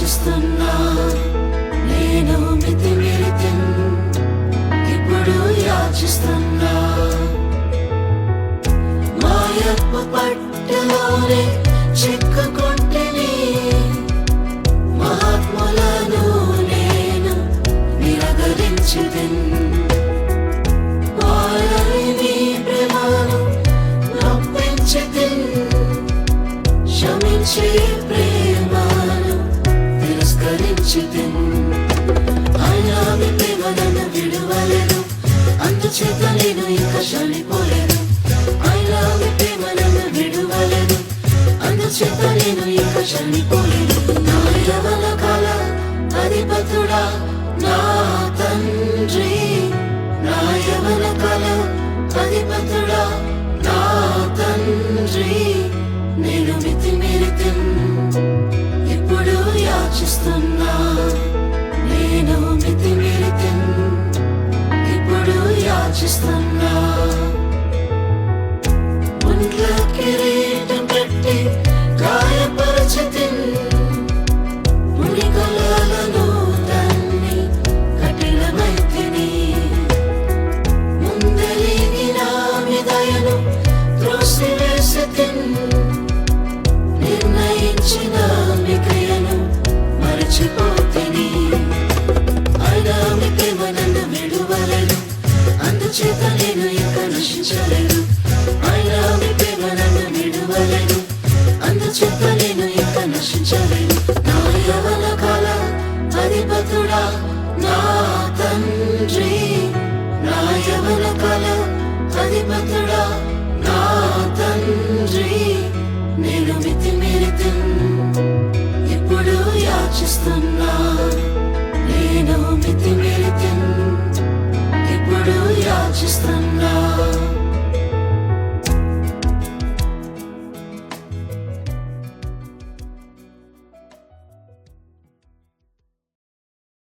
యాచిస్తున్నా, నేను మితిమీరితిన్, ఇప్పుడు యాచిస్తున్నా. మాయపు పట్టులోనే చిక్కుకుంటిని, మహాత్ములను నేను నిరాకరించితిన్. వారని నీ ప్రేమను నొప్పించితిన్, క్షమించే ప్రేమను తిరస్కరించితిన్. అయినా మీ ప్రేమ నన్ను విడువలేదు, అందుచేత నేను ఇంకా చనిపోలేదు. అయినా మీ ప్రేమ నన్ను విడువలేదు, అందుచేత నేను ఇంకా చనిపోలేదు. నా యవ్వన కాల అధిపతుడా నా తండ్రి, నా యవ్వన కాల అధిపతుడా నా తండ్రి, నేను మితిమీరితిన్, ఇప్పుడు యాచిస్తున్నా. నేను మితిమీరితిన్, ఇప్పుడు యాచిస్తున్నా. ఒంట్ల కిరీటం పెట్టి గాయపరచితిన్, మునికలను తన్ని కఠినమైతిని. ముందెలిగిన మీ దయను త్రోసివేసితిన్, నిర్ణయించిన మీ క్రియను మరచిపోతిని. అయినా మీ ప్రేమ నన్ను విడువలేదు, అందుచేత నేను ఇంకా నశించలేదు. అయినా మీ ప్రేమ నన్ను విడువలేదు, అందుచేత నేను ఇంకా నశించలేదు. నా యవ్వన కాల అధిపతుడా నా తండ్రి, నా యవ్వన కాల అధిపతుడా నా తండ్రి, నేను మితిమీరితిన్, ఇప్పుడు యాచిస్తున్నా.